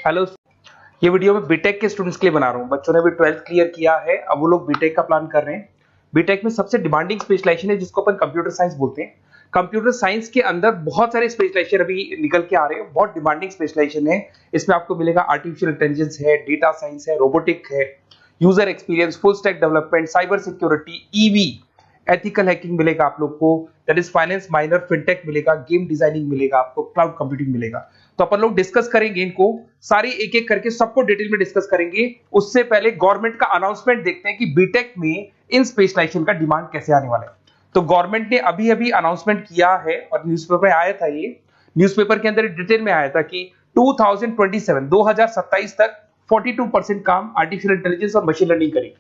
Hello. ये video मैं BTech के स्टूडेंट्स के लिए बना रहा हूँ। बच्चों ने अभी 12th क्लियर किया है, अब वो लोग बीटेक का प्लान कर रहे हैं। बीटेक में सबसे डिमांडिंग स्पेशलाइजेशन है जिसको अपन कंप्यूटर साइंस बोलते हैं। कंप्यूटर साइंस के अंदर बहुत सारे स्पेशलाइजेशन अभी निकल के आ रहे हैं, बहुत डिमांडिंग स्पेशलाइजेशन है। इसमें आपको मिलेगा आर्टिफिशियल इंटेलिजेंस है, डेटा साइंस है, रोबोटिक है, user experience, full stack development, cyber security, EV, ethical hacking मिलेगा आप लोग को, that is finance minor, fintech मिलेगा, गेम डिजाइनिंग मिलेगा आपको, क्लाउड कंप्यूटिंग मिलेगा। तो अपन लोग डिस्कस करेंगे इनको सारी एक एक करके, सबको डिटेल में डिस्कस करेंगे। उससे पहले गवर्नमेंट का अनाउंसमेंट देखते हैं कि बीटेक में इन स्पेशलाइजेशन का डिमांड कैसे आने वाला है। तो गवर्नमेंट ने अभी अभी अनाउंसमेंट किया है और न्यूज़पेपर में आया था, ये न्यूज़पेपर के अंदर डिटेल में आया था कि 2027 तक 42% काम आर्टिफिशियल इंटेलिजेंस और मशीन लर्निंग करेगी।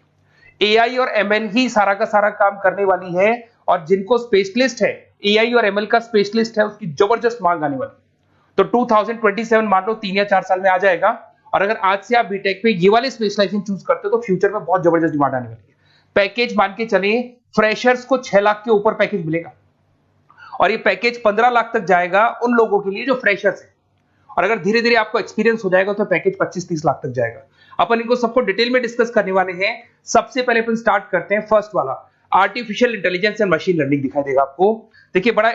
एआई और एमएल ही सारा का सारा काम करने वाली है, और जिनको स्पेशलिस्ट है, एआई और एमएल का स्पेशलिस्ट है, उसकी जबरदस्त मांग आने वाली। तो 2027 मान लो 3 या 4 साल में आ जाएगा। और अगर आज से आप बीटेक पे ये वाले स्पेशलाइजेशन चूज करते हो तो फ्यूचर में बहुत जबरदस्त डिमांड आने वाली है। पैकेज मान के चले, फ्रेशर्स को 6 लाख के ऊपर पैकेज मिलेगा, और ये पैकेज 15 लाख तक जाएगा उन लोगों के लिए जो फ्रेशर्स है। और अगर धीरे धीरे आपको एक्सपीरियंस हो जाएगा तो पैकेज 25-30 लाख तक जाएगा। अपन इनको सबको डिटेल में डिस्कस करने वाले हैं। सबसे पहले अपन स्टार्ट करते हैं फर्स्ट वाला, artificial intelligence and machine learning दिखाई देगा आपको। देखिए बड़ा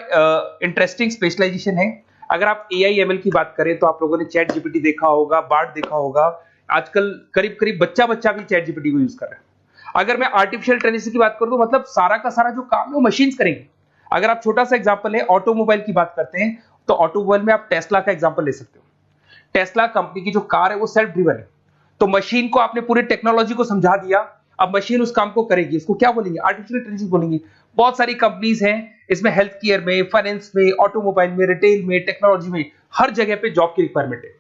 इंटरेस्टिंग स्पेशलाइजेशन है। अगर आप एआई एमएल की बात करें तो आप लोगों ने चैट जीपीटी देखा होगा, बार्ड देखा होगा। आजकल करीब करीब बच्चा भी चैट जीपीटी को यूज कर रहा है। अगर मैं आर्टिफिशियल इंटेलिजेंस की बात करूं तो मतलब सारा का सारा जो काम है वो मशीन्स करेंगे। अगर आप छोटा सा एग्जांपल है, ऑटोमोबाइल की बात करते हैं तो ऑटोमोबाइल में आप टेस्ला का एग्जांपल ले सकते हो। टेस्ला कंपनी की जो कार है वो सेल्फ ड्रिवन है। तो मशीन को आपने पूरी टेक्नोलॉजी को समझा दिया, अब मशीन उस काम को करेगी। इसको क्या बोलेंगे? आर्टिफिशियल इंटेलिजेंस बोलेंगे। बहुत सारी कंपनीज हैं इसमें, हेल्थ केयर में, फाइनेंस में, ऑटोमोबाइल में, रिटेल में, टेक्नोलॉजी में, हर जगह पे जॉब की रिक्वायरमेंट है।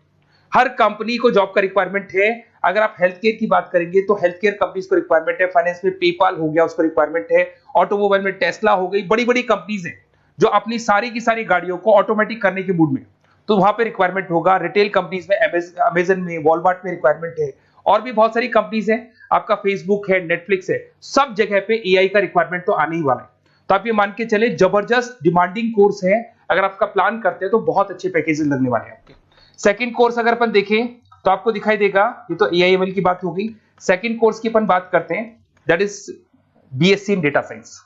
हर कंपनी को जॉब का रिक्वायरमेंट है। अगर आप हेल्थ केयर की बात करेंगे तो हेल्थ केयर कंपनीज को रिक्वायरमेंट है, फाइनेंस में पेपाल हो गया उसको रिक्वायरमेंट है, ऑटोमोबाइल में टेस्ला हो गई, बड़ी बड़ी कंपनीज हैं जो अपनी सारी की सारी गाड़ियों को ऑटोमेटिक करने के मूड में, तो वहां पे रिक्वायरमेंट होगा। रिटेल कंपनीज में अमेजन में, वॉलमार्ट में रिक्वायरमेंट है, और भी बहुत सारी कंपनीज हैं, आपका फेसबुक है, नेटफ्लिक्स है, सब जगह पे एआई का रिक्वायरमेंट तो आने ही वाला है। तो आप ये मान के चले जबरदस्त डिमांडिंग कोर्स है। अगर आपका प्लान करते हैं तो बहुत अच्छे पैकेजेस लगने वाले हैं आपके। सेकंड कोर्स अगर अपन देखें तो आपको दिखाई देगा, ये तो एआई एमएल की बात हो गई। सेकंड कोर्स की अपन बात करते हैं, that is BSc in data science.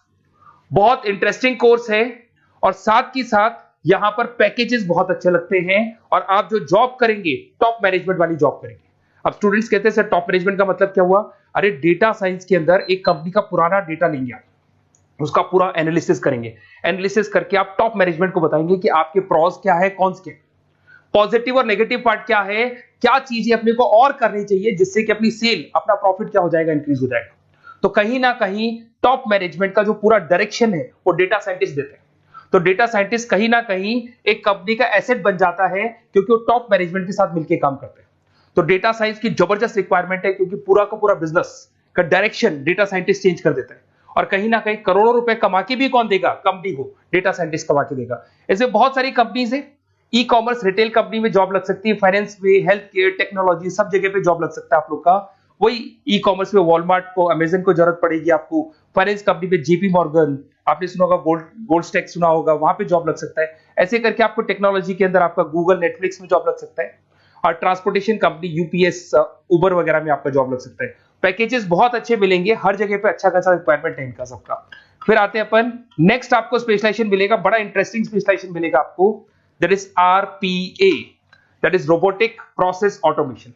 बहुत इंटरेस्टिंग कोर्स है, और साथ ही साथ यहां पर पैकेजेस बहुत अच्छे लगते हैं, और आप जो जॉब करेंगे टॉप मैनेजमेंट वाली जॉब करेंगे। अब स्टूडेंट्स कहते हैं सर टॉप मैनेजमेंट का मतलब क्या हुआ? अरे डेटा साइंस के अंदर एक कंपनी का पुराना डेटा लेंगे आप, उसका पूरा एनालिसिस करेंगे, एनालिसिस करके आप टॉप मैनेजमेंट को बताएंगे कि आपके प्रॉस क्या है, कॉन्स क्या है, पॉजिटिव और नेगेटिव पार्ट क्या है, क्या चीजें अपने को और करनी चाहिए जिससे कि अपनी सेल, अपना प्रॉफिट क्या हो जाएगा, इंक्रीज हो जाएगा। तो कहीं ना कहीं टॉप मैनेजमेंट का जो पूरा डायरेक्शन है वो डेटा साइंटिस्ट देते हैं। तो डेटा साइंटिस्ट कहीं ना कहीं एक कंपनी का एसेट बन जाता है, क्योंकि वो टॉप मैनेजमेंट के साथ मिलकर काम करते हैं। तो डेटा साइंस की जबरदस्त रिक्वायरमेंट है, क्योंकि पूरा का पूरा बिजनेस का डायरेक्शन डेटा साइंटिस्ट चेंज कर देता है। और कहीं ना कहीं करोड़ों रुपए कमा के भी कौन देगा? कंपनी को डेटा साइंटिस्ट कमा के देगा। ऐसे बहुत सारी कंपनीज है, ई कॉमर्स, रिटेल कंपनी में जॉब लग सकती है, फाइनेंस में, हेल्थ केयर, टेक्नोलॉजी, सब जगह पे जॉब लग सकता है आप लोग का। वही ई कॉमर्स में वॉलमार्ट को, अमेजन को जरूरत पड़ेगी आपको। फाइनेंस कंपनी पे जेपी मॉर्गन, आपने सुना होगा, गोल्ड स्टैक सुना होगा, वहां पे जॉब लग सकता है। ऐसे करके आपको टेक्नोलॉजी के अंदर आपका गूगल, नेटफ्लिक्स में जॉब लग सकता है। और ट्रांसपोर्टेशन कंपनी यूपीएस, उबर वगैरह में आपका जॉब लग सकता है। पैकेजेस बहुत अच्छे मिलेंगे, हर जगह पे अच्छा खासा रिक्वायरमेंट है इनका सबका। फिर आते हैं अपन नेक्स्ट, आपको स्पेशलाइजेशन मिलेगा, बड़ा इंटरेस्टिंग स्पेशलाइजेशन मिलेगा आपको, that is RPA, that is robotic process automation.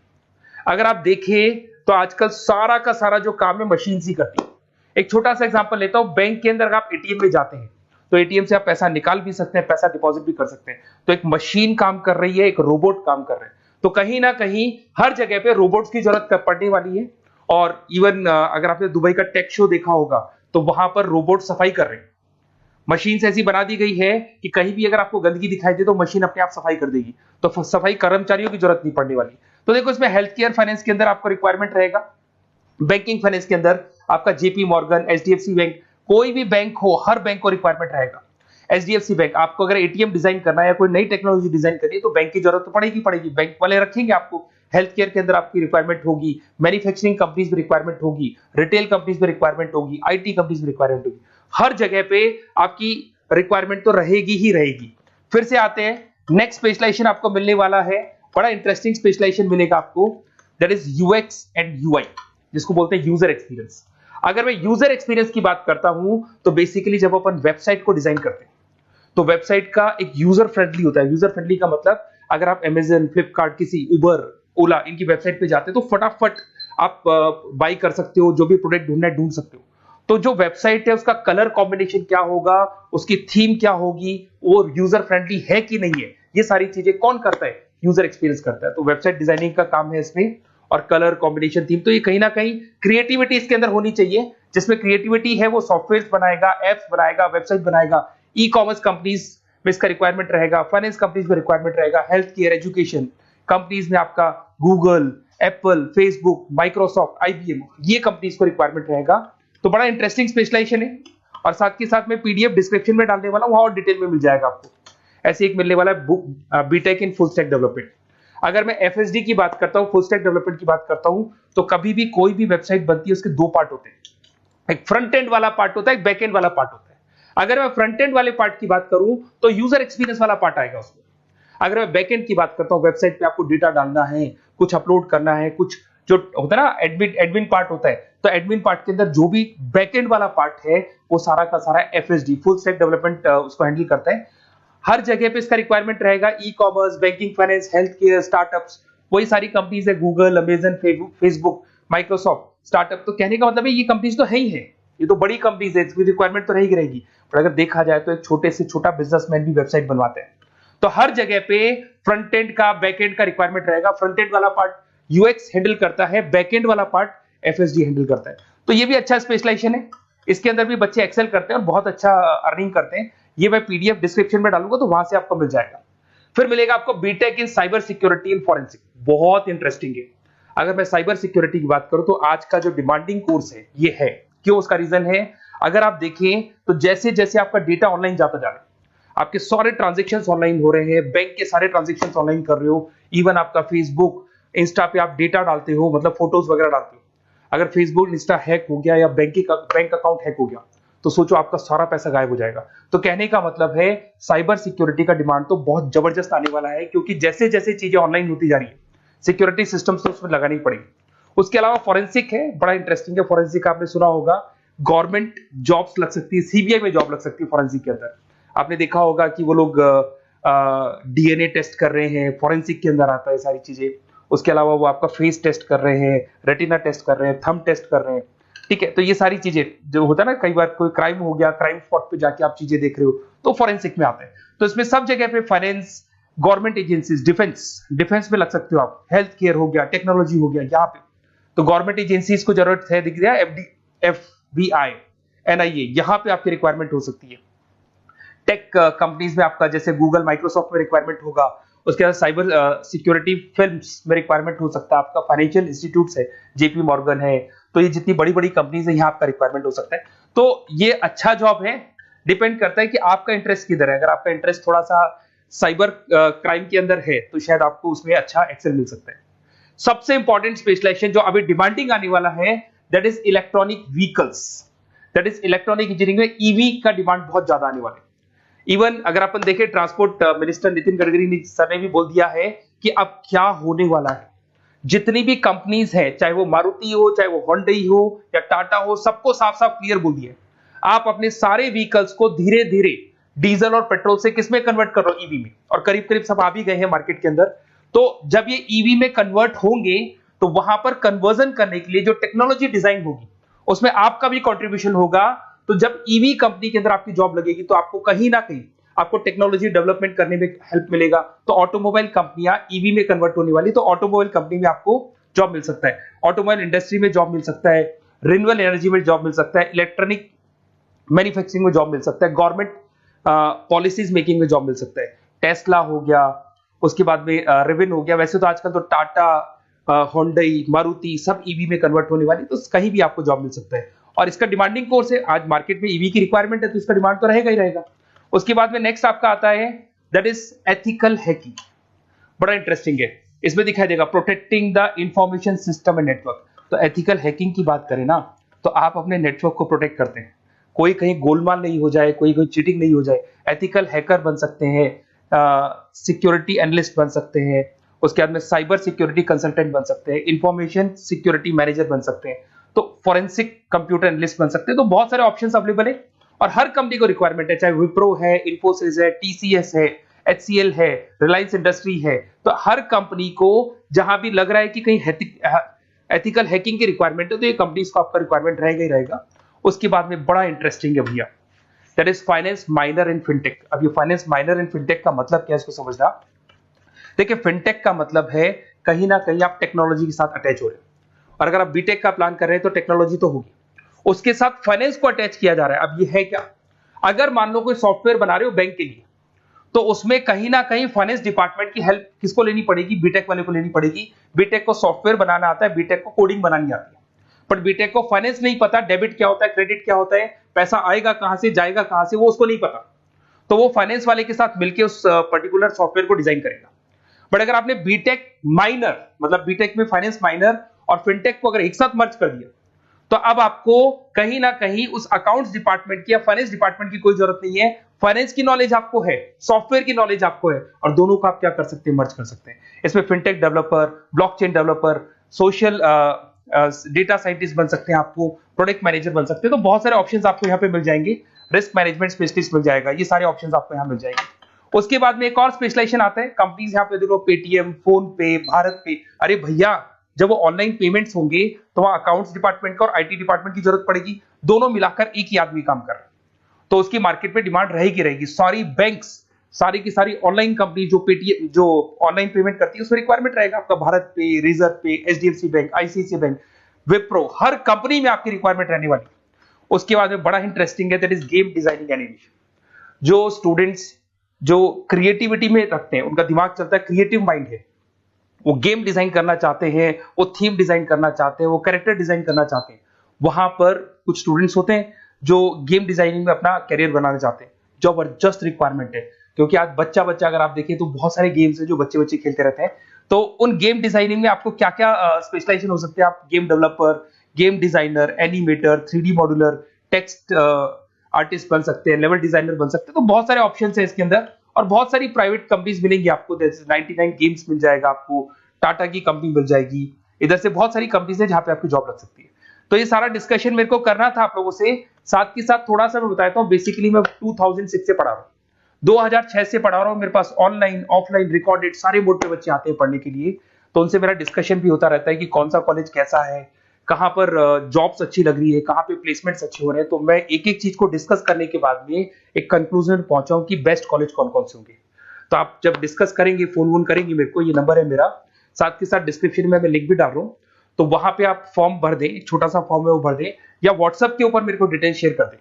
अगर आप देखें तो आजकल सारा का सारा जो काम है मशीन ही करती है। एक छोटा सा एग्जांपल लेता हूं, बैंक के अंदर आप एटीएम में जाते हैं तो एटीएम से आप पैसा निकाल भी सकते हैं, पैसा डिपॉजिट भी कर सकते हैं। तो एक मशीन काम कर रही है, एक रोबोट काम कर रहे हैं। तो कहीं ना कहीं हर जगह पे रोबोट्स की जरूरत पड़ने वाली है। और इवन अगर आपने दुबई का टेक शो देखा होगा तो वहां पर रोबोट सफाई कर रहे हैं। मशीन ऐसी बना दी गई है कि कहीं भी अगर आपको गंदगी दिखाई दे तो मशीन अपने आप सफाई कर देगी, तो सफाई कर्मचारियों की जरूरत नहीं पड़ने वाली। तो देखो इसमें हेल्थ केयर, फाइनेंस के अंदर आपको रिक्वायरमेंट रहेगा, बैंकिंग फाइनेंस के अंदर आपका जेपी मॉर्गन, एचडीएफसी बैंक, कोई भी बैंक हो, हर बैंक को रिक्वायरमेंट रहेगा। एचडीएफसी बैंक, आपको अगर एटीएम डिजाइन करना है या कोई नई टेक्नोलॉजी डिजाइन करनी है तो बैंक की जरूरत तो पड़ेगी, बैंक वाले रखेंगे आपको। हेल्थ केयर के अंदर आपकी रिक्वायरमेंट होगी, मैन्युफैक्चरिंग कंपनीज में रिक्वायरमेंट होगी, रिटेल कंपनीज में रिक्वायरमेंट होगी, आईटी कंपनीज में रिक्वायरमेंट होगी। हर जगह पे आपकी रिक्वायरमेंट तो रहेगी ही रहेगी। फिर से आते हैं नेक्स्ट स्पेशलाइजेशन आपको मिलने वाला है बड़ा इंटरेस्टिंग स्पेशलाइजेशन मिलेगा आपको, that is UX and UI, जिसको बोलते हैं यूजर एक्सपीरियंस। अगर मैं यूजर एक्सपीरियंस की बात करता हूं तो बेसिकली जब अपन वेबसाइट को डिजाइन करते हैं तो वेबसाइट का एक यूजर फ्रेंडली होता है। यूजर फ्रेंडली का मतलब अगर आप अमेजन, फ्लिपकार्ट, किसी उबर, ओला इनकी वेबसाइट पे जाते हैं तो फटाफट आप बाई कर सकते हो, जो भी प्रोडक्ट ढूंढना है ढूंढ सकते हो। तो जो वेबसाइट है उसका कलर कॉम्बिनेशन क्या होगा, उसकी थीम क्या होगी, वो यूजर फ्रेंडली है कि नहीं है, ये सारी चीजें कौन करता है, यूजर एक्सपीरियंस करता है। तो वेबसाइट डिजाइनिंग का काम है इसमें, और कलर कॉम्बिनेशन, थीम। तो ये कहीं ना कहीं क्रिएटिविटी इसके अंदर होनी चाहिए। जिसमें क्रिएटिविटी है वो सॉफ्टवेयर बनाएगा, एप्स बनाएगा, वेबसाइट बनाएगा। ई कॉमर्स कंपनीज में इसका रिक्वायरमेंट रहेगा, फाइनेंस कंपनीज में रिक्वायरमेंट रहेगा, हेल्थ केयर, एजुकेशन कंपनीज में आपका Google, Apple, Facebook, Microsoft, IBM, ये कंपनीज को रिक्वायरमेंट रहेगा। तो बड़ा इंटरेस्टिंग स्पेशलाइजेशन है। और साथ के साथ में पीडीएफ डिस्क्रिप्शन में डाल देने वाला हूं, वहां और डिटेल में मिल जाएगा आपको। ऐसे एक मिलने वाला है book, BTech in full stack development. अगर मैं एफएसडी की बात करता हूं, फुल स्टैक डेवलपमेंट की बात करता हूं, तो कभी भी कोई भी वेबसाइट बनती है उसके दो पार्ट होते हैं, एक फ्रंट एंड वाला पार्ट होता है, एक बैक एंड वाला पार्ट होता है। अगर मैं फ्रंट एंड वाले पार्ट की बात करूं तो यूजर एक्सपीरियंस वाला पार्ट आएगा उसमें। अगर मैं बैक एंड की बात करता हूं, वेबसाइट पे आपको डेटा डालना है, कुछ अपलोड करना है, कुछ जो होता है ना एडमिन पार्ट होता है, तो एडमिन पार्ट के अंदर जो भी बैक एंड वाला पार्ट है वो सारा का सारा एफएसडी, फुल स्टैक डेवलपमेंट, उसको हैंडल करता है। हर जगह पे इसका रिक्वायरमेंट रहेगा। E commerce, banking, finance, health care, startups, वही सारी कंपनीज है, Google, Amazon, Facebook, Microsoft, startup. तो कहने का मतलब है ये कंपनीज तो है ही है, ये तो बड़ी कंपनीज है, इसकी रिक्वायरमेंट तो रहेगी। पर अगर देखा जाए तो एक छोटे से छोटा बिजनेसमैन भी वेबसाइट बनवाते हैं। तो हर जगह पे फ्रंट एंड का, बैक एंड का रिक्वायरमेंट रहेगा। फ्रंट एंड वाला पार्ट यूएक्स हैंडल करता है, बैक एंड वाला पार्ट एफएसडी हैंडल करता है। तो ये भी अच्छा स्पेशलाइजेशन है। इसके अंदर भी बच्चे एक्सेल करते हैं और बहुत अच्छा अर्निंग करते हैं। ये मैं पीडीएफ डिस्क्रिप्शन में डालूंगा तो वहां से आपको मिल जाएगा। फिर मिलेगा आपको BTech in cyber security and forensic, बहुत इंटरेस्टिंग है। अगर मैं साइबर सिक्योरिटी की बात करूं तो आज का जो डिमांडिंग कोर्स है ये है। क्यों? उसका रीजन है, अगर आप देखें तो जैसे जैसे आपका डेटा ऑनलाइन जाता जा रहा है, आपके सारे ट्रांजेक्शन्स ऑनलाइन हो रहे हैं, बैंक के सारे ट्रांजेक्शन्स ऑनलाइन कर रहे हो, इवन आपका फेसबुक, इंस्टा पे आप डेटा डालते हो, मतलब फोटोज वगैरह डालते हो। अगर फेसबुक, इंस्टा हैक हो गया या बैंक अकाउंट हैक हो गया तो सोचो आपका सारा पैसा गायब हो जाएगा। तो कहने का मतलब है साइबर सिक्योरिटी का डिमांड तो बहुत जबरदस्त आने वाला है, क्योंकि जैसे जैसे चीजें ऑनलाइन होती जा रही है सिक्योरिटी सिस्टम्स तो उसमें लगानी पड़ेगी। उसके अलावा फॉरेंसिक है, बड़ा इंटरेस्टिंग है। फॉरेंसिक आपने सुना होगा, गवर्नमेंट जॉब्स लग सकती है, सीबीआई में जॉब लग सकती है फॉरेंसिक के अंदर। आपने देखा होगा कि वो लोग डीएनए टेस्ट कर रहे हैं, फॉरेंसिक के अंदर आता है सारी चीजें। उसके अलावा वो आपका फेस टेस्ट कर रहे हैं, रेटिना टेस्ट कर रहे हैं, थंब टेस्ट कर रहे हैं। ठीक है, तो ये सारी चीजें जो होता है ना, कई बार कोई क्राइम हो गया, क्राइम स्पॉट पे जाके आप चीजें देख रहे हो तो फॉरेंसिक में आते हैं। तो इसमें सब जगह पे फाइनेंस, गवर्नमेंट एजेंसीज, डिफेंस में लग सकते हो आप, हेल्थ केयर हो गया, टेक्नोलॉजी हो गया, यहाँ पे तो गवर्नमेंट एजेंसीज को जरूरत है, दिख रहा है, एफबीआई, एनआईए, यहाँ पे आपकी रिक्वायरमेंट हो सकती है। टेक कंपनीज में आपका जैसे गूगल, माइक्रोसॉफ्ट में रिक्वायरमेंट होगा। उसके बाद साइबर सिक्योरिटी फिल्म्स में रिक्वायरमेंट हो सकता है आपका, फाइनेंशियल इंस्टीट्यूट्स है, जेपी मॉर्गन है, तो ये जितनी बड़ी बड़ी कंपनीज है यहाँ आपका रिक्वायरमेंट हो सकता है। तो ये अच्छा जॉब है, डिपेंड करता है कि आपका इंटरेस्ट किधर है। अगर आपका इंटरेस्ट थोड़ा सा साइबर क्राइम के अंदर है तो शायद आपको उसमें अच्छा एक्सेल मिल सकता है। सबसे इंपॉर्टेंट स्पेशलाइजेशन जो अभी डिमांडिंग आने वाला है, that is electronic vehicles, that is electronic engineering में ईवी का डिमांड बहुत ज्यादा आने वाला है। इवन अगर अपन देखें, transport minister Nitin Gadkari sir ने भी बोल दिया है कि अब क्या होने वाला है, जितनी भी कंपनीज है, चाहे वो मारुति हो, चाहे वो होंडई हो या टाटा हो, सबको साफ साफ क्लियर बोल दिया, आप अपने सारे व्हीकल्स को धीरे धीरे डीजल और पेट्रोल से किसमें कन्वर्ट कर रहे हो, ईवी में। और करीब करीब सब आ भी गए हैं मार्केट के अंदर। तो जब ये ईवी में कन्वर्ट होंगे तो वहां पर कन्वर्जन करने के लिए जो टेक्नोलॉजी डिजाइन होगी उसमें आपका भी कंट्रीब्यूशन होगा। तो जब ईवी कंपनी के अंदर आपकी जॉब लगेगी तो आपको कहीं ना कहीं आपको टेक्नोलॉजी डेवलपमेंट करने में हेल्प मिलेगा। तो ऑटोमोबाइल कंपनियां ईवी में कन्वर्ट होने वाली, तो ऑटोमोबाइल कंपनी में आपको जॉब मिल सकता है, ऑटोमोबाइल इंडस्ट्री में जॉब मिल सकता है, रिन्यूएबल एनर्जी में जॉब मिल सकता है, इलेक्ट्रॉनिक मैन्युफैक्चरिंग में जॉब मिल सकता है, गवर्नमेंट पॉलिसीज मेकिंग में जॉब मिल सकता है, टेस्ला हो गया, उसके बाद में रिविन हो गया। वैसे तो आजकल तो टाटा, होंडई, मारुति सब ईवी में कन्वर्ट होने वाली, तो कहीं भी आपको जॉब मिल सकता है। और इसका डिमांडिंग कोर्स है, आज मार्केट में ईवी की रिक्वायरमेंट है तो इसका डिमांड तो रहेगा ही रहेगा। उसके बाद में नेक्स्ट आपका आता है, दैट इज एथिकल हैकिंग, बड़ा इंटरेस्टिंग है। इसमें दिखाई देगा protecting the information system and network. तो एथिकल हैकिंग की बात करें ना, तो आप अपने नेटवर्क को प्रोटेक्ट करते हैं, कोई कहीं गोलमाल नहीं हो जाए, कोई चीटिंग नहीं हो जाए। एथिकल हैकर बन सकते हैं, सिक्योरिटी एनालिस्ट बन सकते हैं, उसके बाद में साइबर सिक्योरिटी कंसल्टेंट बन सकते हैं, इंफॉर्मेशन सिक्योरिटी मैनेजर बन सकते हैं, तो फॉरेंसिक कंप्यूटर एनालिस्ट बन सकते हैं। तो बहुत सारे ऑप्शंस अवेलेबल है और हर कंपनी को रिक्वायरमेंट है, चाहे विप्रो है, इन्फोसिस है, टीसीएस है, एचसीएल है, रिलायंस इंडस्ट्री है। तो हर कंपनी को जहां भी लग रहा है कि कहीं एथिकल हैकिंग की रिक्वायरमेंट है तो ये कंपनीज को आपका रिक्वायरमेंट रहेगा ही रहेगा। उसके बाद में बड़ा इंटरेस्टिंग है भैया, that is finance minor in fintech. अब ये फाइनेंस माइनर इन फिनटेक का मतलब क्या है इसको समझना। देखिए फिनटेक का मतलब है कहीं ना कहीं आप टेक्नोलॉजी के साथ अटैच हो रहे हो, और अगर आप बीटेक का प्लान कर रहे हैं तो टेक्नोलॉजी तो होगी, उसके साथ फाइनेंस को अटैच किया जा रहा है। अब ये है क्या, अगर मान लो कोई सॉफ्टवेयर बना रहे हो बैंक के लिए, तो उसमें कहीं ना कहीं फाइनेंस डिपार्टमेंट की हेल्प किसको लेनी पड़ेगी, बीटेक वाले को लेनी पड़ेगी। बीटेक को सॉफ्टवेयर बनाना आता है, बीटेक को कोडिंग बनानी आती है, बट बीटेक को फाइनेंस नहीं पता, डेबिट क्या होता है, क्रेडिट क्या होता है, पैसा आएगा कहां से जाएगा कहां से, वो उसको नहीं पता। तो वो फाइनेंस वाले के साथ मिलकर उस पर्टिकुलर सॉफ्टवेयर को डिजाइन करेगा। बट अगर आपने बीटेक माइनर मतलब बीटेक में फाइनेंस माइनर और फिनटेक को अगर एक साथ मर्ज कर दिया, तो अब आपको कहीं ना कहीं उस अकाउंट्स डिपार्टमेंट की या फाइनेंस डिपार्टमेंट की कोई जरूरत नहीं है। फाइनेंस की नॉलेज आपको है, सॉफ्टवेयर की नॉलेज आपको है, और दोनों को आप क्या कर सकते हैं, मर्ज कर सकते हैं। इसमें fintech developer, blockchain developer, social data scientist बन सकते हैं, आपको प्रोडक्ट मैनेजर बन सकते हैं। तो बहुत सारे ऑप्शंस आपको यहाँ पे मिल जाएंगे, रिस्क मैनेजमेंट स्पेशलिस्ट मिल जाएगा, ये सारे ऑप्शंस आपको यहाँ मिल जाएंगे। उसके बाद में एक और स्पेशलाइजेशन आता है, कंपनीज यहाँ पे देखो पेटीएम, फोन पे, भारत पे। अरे भैया जब वो ऑनलाइन पेमेंट्स होंगे तो वहां अकाउंट्स डिपार्टमेंट का और आईटी डिपार्टमेंट की जरूरत पड़ेगी, दोनों मिलाकर एक ही आदमी काम कर रहा है, तो उसकी मार्केट में डिमांड रहेगी रहेगी। सारी बैंक्स, सारी की सारी ऑनलाइन कंपनी जो पेटीएम जो ऑनलाइन पेमेंट करती है उसमें रिक्वायरमेंट रहेगा आपका, Bharat Pe, Razorpay, HDFC bank, ICICI bank, Wipro, हर कंपनी में आपकी रिक्वायरमेंट रहने वाली। उसके बाद में बड़ा इंटरेस्टिंग है, that is game designing animation. जो स्टूडेंट्स जो क्रिएटिविटी में रखते हैं, उनका दिमाग चलता है, क्रिएटिव माइंड है, वो गेम डिजाइन करना चाहते हैं, वो थीम डिजाइन करना चाहते हैं, वो कैरेक्टर डिजाइन करना चाहते हैं, वहां पर कुछ स्टूडेंट्स होते हैं जो गेम डिजाइनिंग में अपना करियर बनाना चाहते हैं। जबरदस्त रिक्वायरमेंट है, क्योंकि आज बच्चा बच्चा अगर आप देखें तो बहुत सारे गेम्स हैं जो बच्चे बच्चे खेलते रहते हैं। तो उन गेम डिजाइनिंग में आपको क्या क्या स्पेशलाइजेशन हो सकते हैं, आप game developer, game designer, animator, 3D modular, text artist बन सकते हैं, लेवल डिजाइनर बन सकते हैं। तो बहुत सारे ऑप्शन है इसके अंदर, और बहुत सारी प्राइवेट कंपनीज मिलेंगी आपको, जैसे 99 गेम्स मिल जाएगा आपको, टाटा की कंपनी मिल जाएगी, इधर से बहुत सारी कंपनीज है जहां पे आपकी जॉब लग सकती है। तो ये सारा डिस्कशन मेरे को करना था आप लोगों से, साथ के साथ थोड़ा सा मैं बताता हूँ। बेसिकली मैं 2006 से पढ़ा रहा हूँ, 2006 से पढ़ा रहा हूँ, मेरे पास ऑनलाइन ऑफलाइन रिकॉर्डेड सारे मोड पे बच्चे आते हैं पढ़ने के लिए, तो उनसे मेरा डिस्कशन भी होता रहता है कि कौन सा कॉलेज कैसा है, कहाँ पर जॉब्स अच्छी लग रही है, कहाँ पे प्लेसमेंट्स अच्छे हो रहे हैं। तो मैं एक एक चीज को डिस्कस करने के बाद में एक कंक्लूजन पहुंचा हूँ कि बेस्ट कॉलेज कौन कौन से होंगे। तो आप जब डिस्कस करेंगे, फोन वोन करेंगे मेरे को, ये नंबर है मेरा, साथ के साथ डिस्क्रिप्शन में मैं लिंक भी डाल रहा हूँ, तो वहां पे आप फॉर्म भर दें, एक छोटा सा फॉर्म है वो भर दें, या व्हाट्सएप के ऊपर मेरे को डिटेल शेयर कर दें,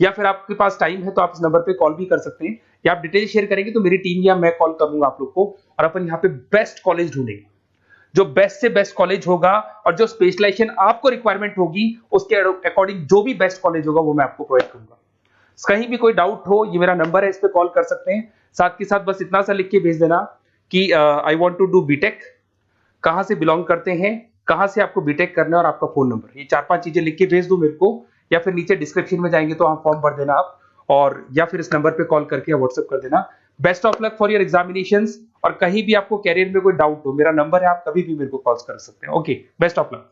या फिर आपके पास टाइम है तो आप इस नंबर पे कॉल भी कर सकते हैं, या आप डिटेल शेयर करेंगे तो मेरी टीम या मैं कॉल करूंगा आप लोग को, और अपन यहाँ पे बेस्ट कॉलेज ढूंढेंगे, जो बेस्ट से बेस्ट कॉलेज होगा, और जो स्पेशलाइजेशन आपको रिक्वायरमेंट होगी उसके अकॉर्डिंग जो भी बेस्ट कॉलेज होगा वो मैं आपको प्रोवाइड करूंगा। कहीं भी कोई डाउट हो, ये मेरा नंबर है, इस पे कॉल कर सकते हैं। साथ के साथ बस इतना सा लिख के भेज देना कि I want to do BTech, कहां से बिलोंग करते हैं, कहां से आपको बीटेक करना है, और आपका फोन नंबर, ये 4-5 चीजें लिख के भेज दो मेरे को, या फिर नीचे डिस्क्रिप्शन में जाएंगे तो वहां फॉर्म भर देना आप, और या फिर इस नंबर पे कॉल करके या व्हाट्सएप कर देना। Best of luck for your examinations, और कहीं भी आपको कैरियर में कोई डाउट हो, मेरा नंबर है, आप कभी भी मेरे को कॉल कर सकते हैं। Okay, best of luck.